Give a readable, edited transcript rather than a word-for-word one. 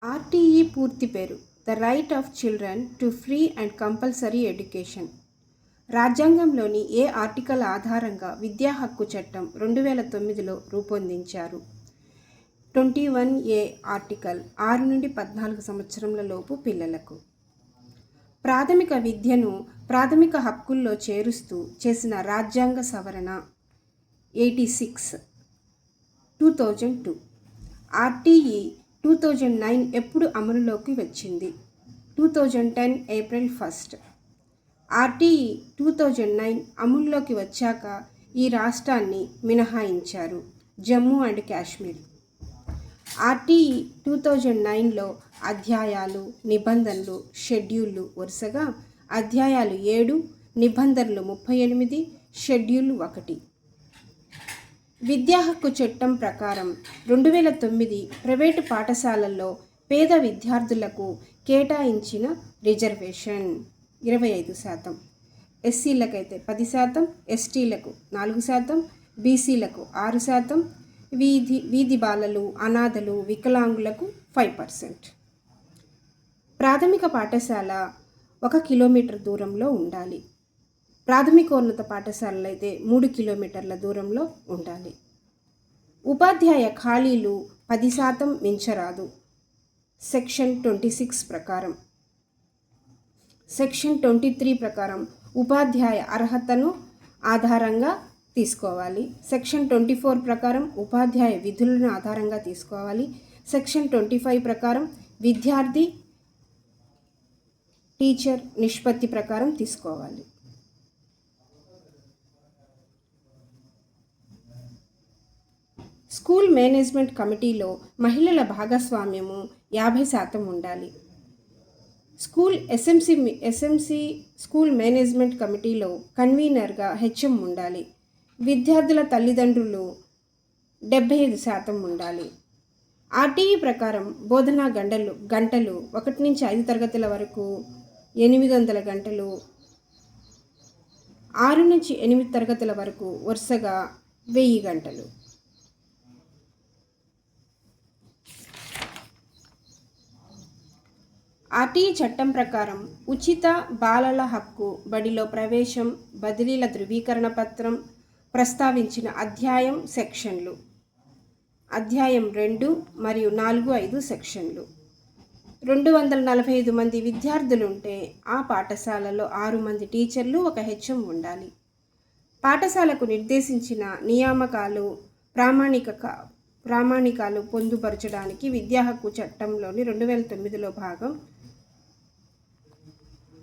RTE పూర్తి పేరు the right of children to free and compulsory education. రాజ్యాంగంలోని ఏ article ఆధారంగా విద్యా హక్కు చట్టం 2009లో రూపొందించారు? 21A ఆర్టికల్ 6 నుండి 14 సంవత్సరముల లోపు పిల్లలకు ప్రాథమిక విద్యను ప్రాథమిక హక్కుల్లో చేరుస్తూ చేసిన రాజ్యాంగ సవరణ 86 2002. ఆర్టీఈ 2009 ఎప్పుడు అమలులోకి వచ్చింది? 2010 ఏప్రిల్ 1. ఆర్టీఈ 2009 అమలులోకి వచ్చాక ఈ రాష్ట్రాన్ని మినహాయించారు, జమ్మూ అండ్ కాశ్మీర్. ఆర్టీఈ 2009లో అధ్యాయాలు, నిబంధనలు, షెడ్యూళ్ళు వరుసగా అధ్యాయాలు 7, నిబంధనలు 38, షెడ్యూల్ 1. విద్యా హక్కు చట్టం ప్రకారం 2009 ప్రైవేటు పాఠశాలల్లో పేద విద్యార్థులకు కేటాయించిన రిజర్వేషన్ 25%, ఎస్సీలకైతే 10%, ఎస్టీలకు 4%, బీసీలకు 6%, వీధి బాలలు, అనాథలు, వికలాంగులకు 5%. ప్రాథమిక పాఠశాల 1 కిలోమీటర్ దూరంలో ఉండాలి. ప్రాథమికోన్నత పాఠశాలలు అయితే 3 కిలోమీటర్ల దూరంలో ఉండాలి. ఉపాధ్యాయ ఖాళీలు 10% మించరాదు. సెక్షన్ 26 ప్రకారం. సెక్షన్ 23 ప్రకారం ఉపాధ్యాయ అర్హతను ఆధారంగా తీసుకోవాలి. సెక్షన్ 24 ప్రకారం ఉపాధ్యాయ విధులను ఆధారంగా తీసుకోవాలి. సెక్షన్ 25 ప్రకారం విద్యార్థి టీచర్ నిష్పత్తి ప్రకారం తీసుకోవాలి. స్కూల్ మేనేజ్మెంట్ కమిటీలో మహిళల భాగస్వామ్యము 50% ఉండాలి. ఎస్ఎంసి స్కూల్ మేనేజ్మెంట్ కమిటీలో కన్వీనర్గా హెచ్ఎం ఉండాలి. విద్యార్థుల తల్లిదండ్రులు 75% ఉండాలి. ఆర్టీఈ ప్రకారం బోధనా గంటలు 1 నుంచి 5 తరగతుల వరకు 800 గంటలు, 6 నుంచి 8 తరగతుల వరకు వరుసగా 1000 గంటలు. ఆర్టీఈ చట్టం ప్రకారం ఉచిత బాలల హక్కు, బడిలో ప్రవేశం, బదిలీల ధృవీకరణ పత్రం ప్రస్తావించిన అధ్యాయం, సెక్షన్లు అధ్యాయం 2 మరియు 4, 5 సెక్షన్లు. 245 మంది విద్యార్థులుంటే ఆ పాఠశాలలో 6 మంది టీచర్లు, 1 హెచ్ఎం ఉండాలి. పాఠశాలకు నిర్దేశించిన నియామకాలు, ప్రామాణికాలు పొందుపరచడానికి విద్యా హక్కు చట్టంలోని 2009లో భాగం